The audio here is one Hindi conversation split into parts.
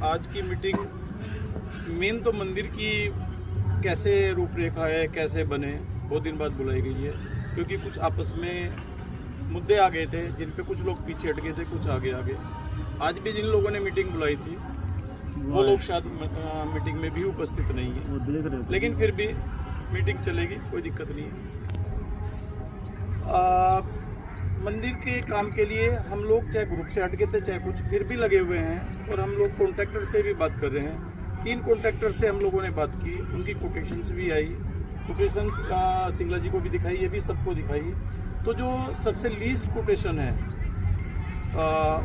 आज की मीटिंग मेन तो मंदिर की कैसे रूपरेखा है, कैसे बने, बहुत दिन बाद बुलाई गई है क्योंकि कुछ आपस में मुद्दे आ गए थे जिन पे कुछ लोग पीछे हट गए थे, कुछ आगे आ गए। आज भी जिन लोगों ने मीटिंग बुलाई थी वो लोग शायद मीटिंग में भी उपस्थित नहीं है, लेकिन फिर भी मीटिंग चलेगी, कोई दिक्कत नहीं है। मंदिर के काम के लिए हम लोग चाहे ग्रुप से हट गए थे चाहे कुछ, फिर भी लगे हुए हैं और हम लोग कॉन्ट्रैक्टर से भी बात कर रहे हैं। 3 कॉन्ट्रैक्टर से हम लोगों ने बात की, उनकी कोटेशंस भी आई, कोटेशंस सिंगला जी को भी दिखाई, ये भी सबको दिखाई। तो जो सबसे लीस्ट कोटेशन है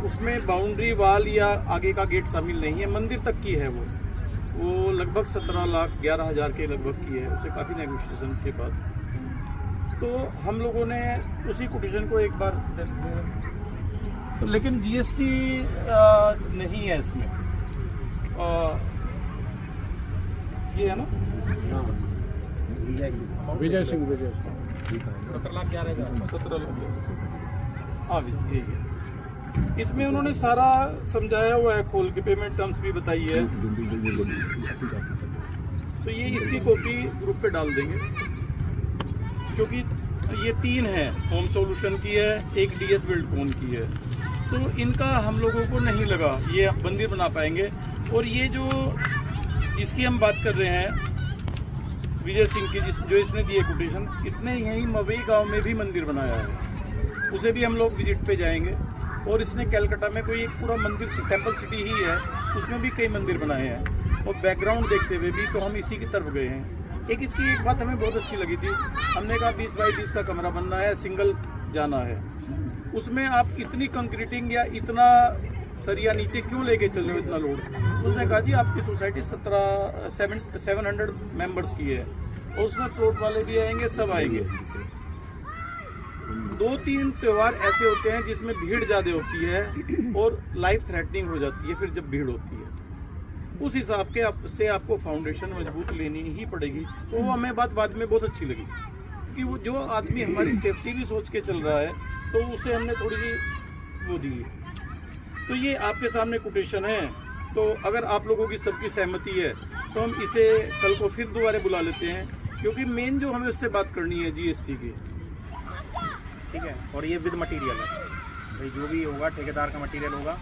उसमें बाउंड्री वाल या आगे का गेट शामिल नहीं है, मंदिर तक की है वो लगभग 17,11,000 के लगभग की है, उसे काफ़ी नेगोशिएशन के बाद। तो हम लोगों ने उसी कोटेशन को एक बार तो, लेकिन जीएसटी नहीं है इसमें, ये है ना विजय सिंह 17 लाख हाँ यही है। इसमें उन्होंने सारा समझाया हुआ है, खोल के पेमेंट टर्म्स भी बताई है, तो ये इसकी कॉपी ग्रुप पे डाल देंगे क्योंकि ये 3 है, होम सॉल्यूशन की है, एक डीएस बिल्डकॉन की है। तो इनका हम लोगों को नहीं लगा ये मंदिर बना पाएंगे। और ये जो इसकी हम बात कर रहे हैं विजय सिंह की, जो इसने दी है कोटेशन, इसने यहीं मवई गांव में भी मंदिर बनाया है, उसे भी हम लोग विजिट पे जाएंगे। और इसने कलकत्ता में कोई एक पूरा मंदिर टेम्पल सिटी ही है, उसमें भी कई मंदिर बनाए हैं। और बैकग्राउंड देखते हुए भी तो हम इसी की तरफ गए हैं। इसकी एक बात हमें बहुत अच्छी लगी थी, हमने कहा 20 बाई 20 का कमरा बनना है, सिंगल जाना है, उसमें आप इतनी कंक्रीटिंग या इतना सरिया नीचे क्यों लेके चल रहे हो, इतना लोड। उसने कहा जी आपकी सोसाइटी 700 मेंबर्स की है और उसमें प्लॉट वाले भी आएंगे, सब आएंगे। 2-3 त्यौहार ऐसे होते हैं जिसमें भीड़ ज़्यादा होती है और लाइफ थ्रेटनिंग हो जाती है। फिर जब भीड़ होती है उस हिसाब के से आपको फाउंडेशन मजबूत लेनी ही पड़ेगी। तो वो हमें बात बाद में बहुत अच्छी लगी कि वो जो आदमी हमारी सेफ्टी भी सोच के चल रहा है तो उसे हमने थोड़ी सी वो दी है। तो ये आपके सामने कोटेशन है, तो अगर आप लोगों की सबकी सहमति है तो हम इसे कल को फिर दोबारा बुला लेते हैं क्योंकि मेन जो हमें उससे बात करनी है जीएसटी की, ठीक है। और ये विद मटेरियल है भाई, जो भी होगा ठेकेदार का मटेरियल होगा,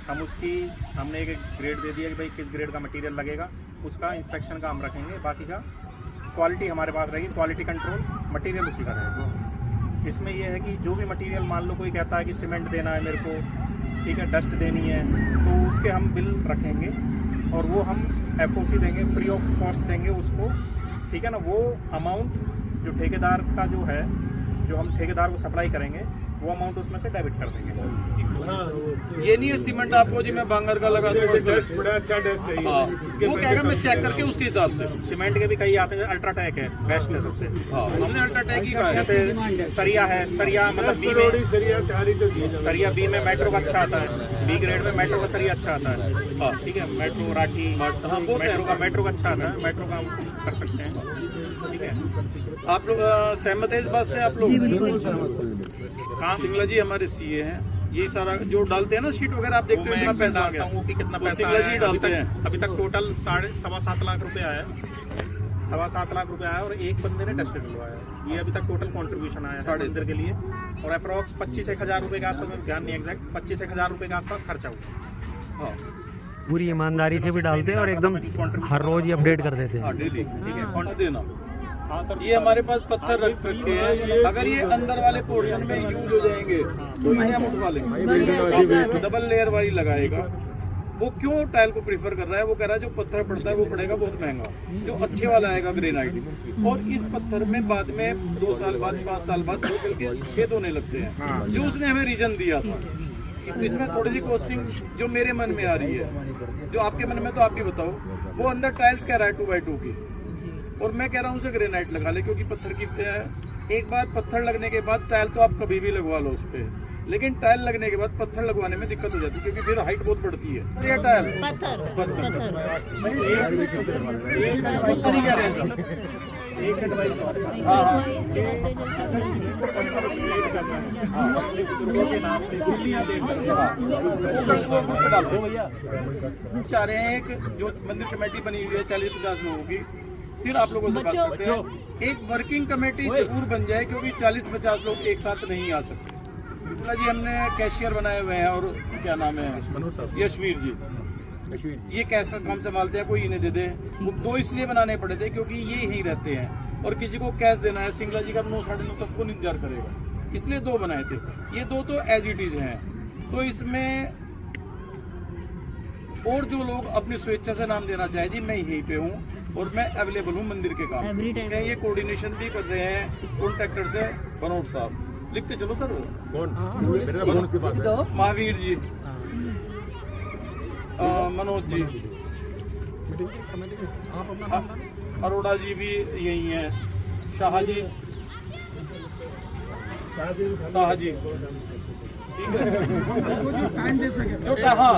हमने एक ग्रेड दे दिया कि भाई किस ग्रेड का मटेरियल लगेगा, उसका इंस्पेक्शन का हम रखेंगे। बाकी का क्वालिटी हमारे पास रहेगी, क्वालिटी कंट्रोल मटेरियल उसी का रहेगा। इसमें यह है कि जो भी मटेरियल, मान लो कोई कहता है कि सीमेंट देना है मेरे को, ठीक है, डस्ट देनी है, तो उसके हम बिल रखेंगे और वो हम FOC देंगे, फ्री ऑफ कॉस्ट देंगे उसको, ठीक है ना। वो अमाउंट जो ठेकेदार का जो है, जो हम ठेकेदार को सप्लाई करेंगे, वो अमाउंट उसमें से डेबिट कर देंगे। ये नहीं है सीमेंट आपको जी मैं बांगर का लगा दूं, बड़ा अच्छा डस्ट है। हाँ, वो कहेगा मैं चेक करके उसके हिसाब से। सीमेंट के भी कई आते हैं, अल्ट्राटेक है, बेस्ट है सबसे। हाँ, हमने अल्ट्राटेक ही कहा है। जैसे सरिया है, सरिया मतलब बी में, सरिया बी में मेट्रो का अच्छा आता है, बी ग्रेड में मेट्रो का सरिया अच्छा आता है। हाँ ठीक है, मेट्रो राठी, मेट्रो का अच्छा आता है, मेट्रो का हम कर सकते हैं, ठीक है। आप लोग सहमत है इस बात से? आप लोग काम सिंगला जी हमारे सीए हैं, यही सारा जो डालते हैं ना शीट वगैरह, आप देखते हो कितना पैसा आ गया, कि कितना पैसा सिंगला जी डालते हैं। अभी तक टोटल 7.5 लाख रुपए आया, 7.5 लाख रुपए आया और एक बंदे ने डस्ट डलवाया। ये अभी तक टोटल कंट्रीब्यूशन आया 7.5 के लिए और अप्रॉक्स 25-1 रुपये के आसपास, ध्यान नहीं एग्जैक्ट, 25-1 रुपये के आसपास खर्चा हुआ। हाँ, पूरी ईमानदारी से भी डालते हैं और एकदम हर रोज ही अपडेट कर देते हैं। डेली, ठीक है, कौन देना। ये हमारे पास पत्थर रख रखे हैं, अगर ये अंदर वाले पोर्शन में यूज हो जाएंगे तो इन्हें हम उठवा लेंगे। डबल लेयर वाली लगाएगा। वो क्यों टाइल को प्रीफर कर रहा है? वो कह रहा है जो पत्थर पड़ता है वो पड़ेगा बहुत महंगा, जो अच्छे वाला आएगा ग्रेनाइट। और इस पत्थर में बाद में 2 साल बाद, 5 साल बाद धो के छेद होने लगते हैं, जो उसने हमें रीजन दिया था। इसमें थोड़ी सी कॉस्टिंग जो मेरे मन में आ रही है, जो आपके मन में तो आप भी बताओ। वो अंदर टाइल्स कह रहा है 2x2 की, और मैं कह रहा हूँ उसे ग्रेनाइट लगा ले, क्योंकि पत्थर की एक बार पत्थर लगने के बाद टाइल तो आप कभी भी लगवा लो उस पर, लेकिन टाइल लगने के बाद पत्थर लगवाने में दिक्कत हो जाती है क्योंकि फिर हाइट बहुत बढ़ती है। ये टाइल पत्थर ही कह रहे हैं। चाह रहे हैं कि जो मंदिर कमेटी बनी हुई है 40-50 लोगों की, फिर आप लोगों से बात करते हैं, एक वर्किंग कमेटी जरूर बन जाए, क्योंकि 40-50 लोग एक साथ नहीं आ सकते। मिथिला जी हमने कैशियर बनाए हुए हैं, और क्या नाम है यशवीर जी, ये कैसा काम संभालते हैं, कोई इन्हें दे दे। वो 2 इसलिए बनाने पड़े थे क्योंकि ये यहीं रहते हैं, और किसी को कैश देना है, सिंगला जी का 9-9:30 तक कौन इंतजार करेगा, इसलिए 2 बनाए थे। ये 2 तो एज इट इज हैं। तो इसमें और जो लोग अपनी स्वेच्छा से नाम देना चाहे, जी मैं यहीं पे हूँ और मैं अवेलेबल हूँ मंदिर के काम, मैं ये कोऑर्डिनेशन भी कर रहे हैं कॉन्ट्रैक्टर से, बनोट साहब लिखते चलो सर। महावीर जी, मनोज जी, अरोड़ा जी भी यही हैं, शाह जी, ठीक है जो कहा,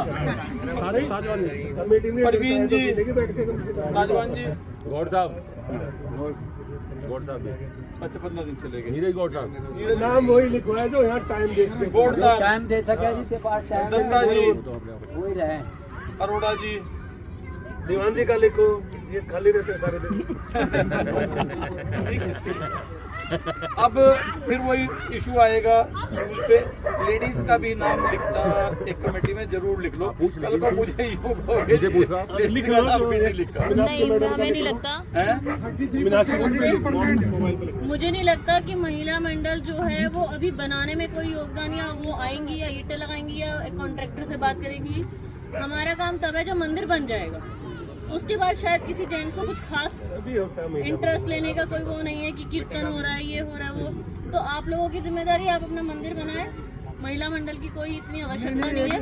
परवीन जी, साजवान जी, गौड़ साहब अच्छा 15 दिन चलेंगे। नीरज गौड़ साहब, नाम वही लिखवाया जो यहाँ टाइम दे सके, गौड़ साहब टाइम दे सके, जिसके पास टाइम दत्ता जी, वही रहे, अरोड़ा जी, दीवान जी का लिखो, ये खाली रहते हैं सारे दिन। अब फिर वही इशू आएगा उस पे, लेडीज का भी नाम लिखना एक कमेटी में जरूर लिख लो। कल को मुझे लेडीज का नाम भी नहीं लिखा। नहीं, हमें नहीं लगता, मुझे नहीं लगता कि महिला मंडल जो है वो अभी बनाने में कोई योगदान, या वो आएंगी या ईंटें लगाएंगी या कॉन्ट्रैक्टर से बात करेंगी। हमारा काम तब है जब मंदिर बन जाएगा, उसके बाद शायद किसी जेंट्स को कुछ खास इंटरेस्ट लेने का कोई वो नहीं है कि कीर्तन हो रहा है, ये हो रहा है, वो तो आप लोगों की जिम्मेदारी, आप अपना मंदिर बनाएं। महिला मंडल की कोई इतनी आवश्यकता नहीं है।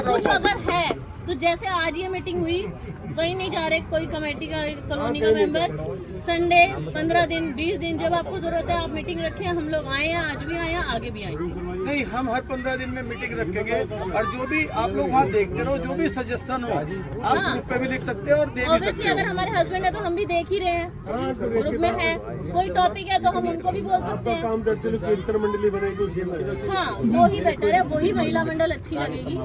कुछ अगर है तो जैसे आज ये मीटिंग हुई, कहीं नहीं जा रहे कोई कमेटी का, कॉलोनी का मेंबर, संडे 15 दिन 20 दिन जब आपको जरूरत है आप मीटिंग रखें, हम लोग आए हैं, आज भी आए हैं, आगे भी आएंगे। नहीं, हम हर 15 दिन में मीटिंग रखेंगे, और जो भी आप लोग वहाँ देखते रहो, जो भी सजेशन हो आप ग्रुप पे भी लिख सकते हो और दे भी सकते ऑब्वियसली हो। अगर हमारे हस्बैंड है तो हम भी देख ही रहे हैं, ग्रुप में है, कोई टॉपिक है तो हम उनको भी बोल सकते हैं। कीर्तन मंडली बनेगी, हाँ, वो ही बेटर है, वही महिला मंडल अच्छी लगेगी,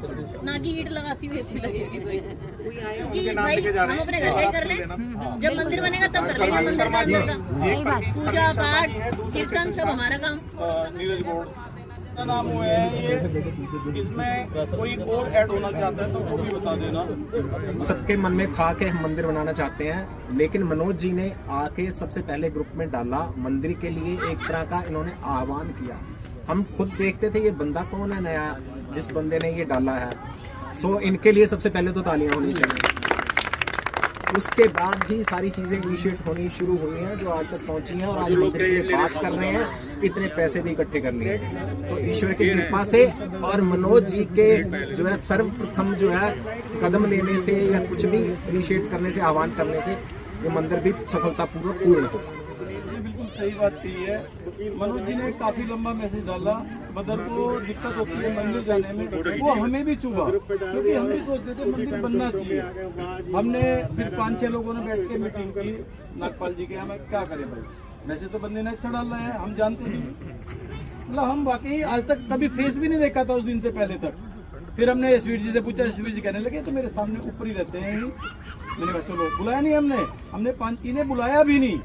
ना कि ईंट लगाती हुई अच्छी लगेगी। क्योंकि भाई हम अपने घर का ही कर लें, जब मंदिर बनेगा तब कर लेंगे मंदिर का पूजा पाठ कीर्तन सब हमारा काम। नीरज बोर्ड का नाम हुआ है ये, इसमें कोई और ऐड होना चाहता है तो वो भी बता देना। सबके मन में था कि हम मंदिर बनाना चाहते हैं, लेकिन मनोज जी ने आके सबसे पहले ग्रुप में डाला, मंदिर के लिए एक तरह का इन्होंने आह्वान किया। हम खुद देखते थे ये बंदा कौन है नया जिस बंदे ने ये डाला है, सो इनके लिए सबसे पहले तो तालियां होनी चाहिए। उसके बाद ही सारी चीजें इनिशिएट होनी शुरू हुई हैं जो आज तक पहुंची हैं, और आज मंदिर के लिए बात कर रहे हैं, इतने पैसे भी इकट्ठे कर लिए। तो ईश्वर की कृपा से और मनोज जी के जो है सर्वप्रथम जो है कदम लेने से या कुछ भी इनिशिएट करने से, आह्वान करने से ये मंदिर भी सफलतापूर्वक पूर्ण हो। बिल्कुल सही बात कही है। मनोज जी ने काफी लंबा मैसेज डाला, बदल को दिक्कत होती है मंदिर जाने में, वो हमें भी चुभा, क्योंकि हम भी सोचते थे मंदिर बनना चाहिए। हमने फिर 5-6 लोगों ने बैठ के मीटिंग की, नागपाल जी के, हमें क्या करें भाई, वैसे तो बंदे ने अच्छा डाल रहे हैं, हम जानते भी, मतलब हम वाकई आज तक कभी फेस भी नहीं देखा था उस दिन से पहले तक। फिर हमने यशवीर जी से पूछा, यशवीर जी कहने लगे तो मेरे सामने ऊपर ही रहते हैं। मैंने कहा चलो, बुलाया नहीं हमने 5 इन्हें बुलाया भी नहीं,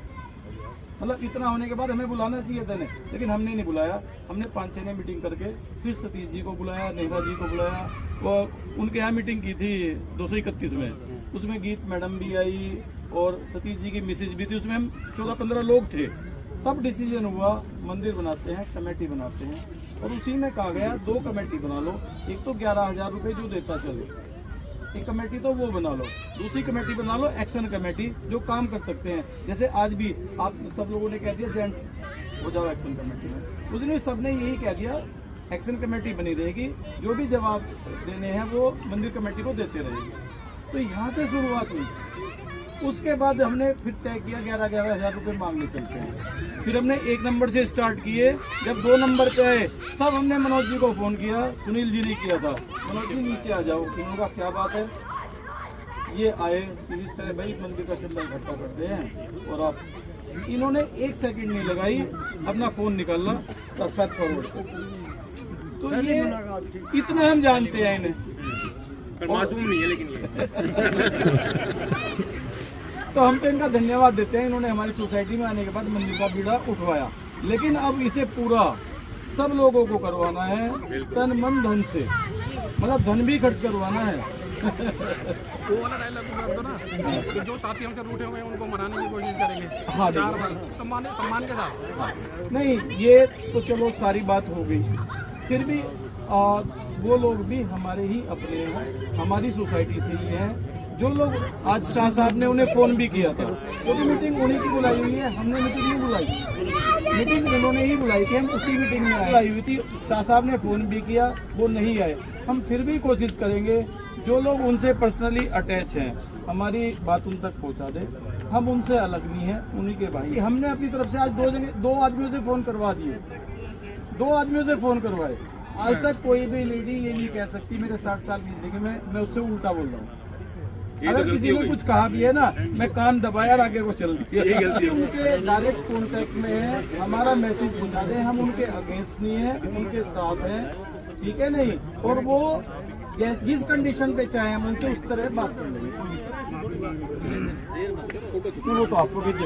मतलब इतना होने के बाद हमें बुलाना चाहिए था, लेकिन हमने नहीं बुलाया। हमने 5-6 ने मीटिंग करके फिर सतीश जी को बुलाया, नेहरा जी को बुलाया, वो उनके यहाँ मीटिंग की थी 231 में, उसमें गीत मैडम भी आई और सतीश जी की मिसेज भी थी, उसमें हम 14-15 लोग थे। तब डिसीजन हुआ मंदिर बनाते हैं, कमेटी बनाते हैं, और उसी में कहा गया 2 कमेटी बना लो, एक तो 11,000 रुपये जो देता चले, एक कमेटी तो वो बना लो, दूसरी कमेटी बना लो एक्शन कमेटी, जो काम कर सकते हैं। जैसे आज भी आप सब लोगों ने कह दिया जेंट्स हो जाओ एक्शन कमेटी में, उस दिन भी सबने यही कह दिया एक्शन कमेटी बनी रहेगी, जो भी जवाब देने हैं वो मंदिर कमेटी को देते रहेगी। तो यहाँ से शुरुआत हुई। उसके बाद हमने फिर तय किया 11,000 रुपये मांगने चलते हैं। फिर हमने 1 नंबर से स्टार्ट किए, जब 2 नंबर पे आए तब हमने मनोज जी को फ़ोन किया, सुनील जी ने किया था, मनोज जी नीचे आ जाओ। उन्होंने कहा क्या बात है, ये आए इस तरह भाई मंदिर का चंदा इकट्ठा करते हैं, और आप इन्होंने 1 सेकंड नहीं लगाई, अपना फोन निकालना, साथ फॉरवर्ड कर। तो ये इतना हम जानते हैं इन्हें, पर मासूम नहीं है लेकिन ये तो हम तो इनका धन्यवाद देते हैं। इन्होंने हमारी सोसाइटी में आने के बाद मंदिर का बीड़ा उठवाया, लेकिन अब इसे पूरा सब लोगों को करवाना है, तन मन धन से, मतलब धन भी खर्च करवाना है। वो वाला डायलॉग कर दो ना कि जो साथी हमसे रूठे हुए हैं उनको मनाने की कोशिश करेंगे। हाँ, 4 बार सम्मान के साथ। नहीं, ये तो चलो सारी बात हो गई, फिर भी वो लोग भी हमारे ही अपने हैं, हमारी सोसाइटी से ही हैं। जो लोग आज शाह साहब ने उन्हें फ़ोन भी किया था, वो तो मीटिंग उन्हीं की बुलाई हुई है, हमने मीटिंग नहीं बुलाई, मीटिंग उन्होंने ही बुलाई थी, हम उसी मीटिंग में आई हुई थी। शाह साहब ने फ़ोन भी किया, वो नहीं आए। हम फिर भी कोशिश करेंगे, जो लोग उनसे पर्सनली अटैच हैं, हमारी बात उन तक पहुंचा दे। हम उनसे अलग नहीं हैं, उन्हीं के भाई। हमने अपनी तरफ से आज 2 आदमियों से फ़ोन करवा दिए, 2 आदमियों से फ़ोन करवाए। आज तक कोई भी लेडी ये नहीं कह सकती मेरे 60 साल की जिंदगी में मैं उससे उल्टा बोल रहा हूँ। अगर किसी ने कुछ कहा भी है ना, मैं कान दबाया और आगे को चल दिया। उनके डायरेक्ट कॉन्टेक्ट में है, हमारा मैसेज पहुंचा दें, हम उनके अगेंस्ट नहीं है, उनके साथ हैं, ठीक है नहीं। और वो जिस कंडीशन पे चाहे हम उनसे उस तरह बात कर लेंगे। तो वो तो आपको भी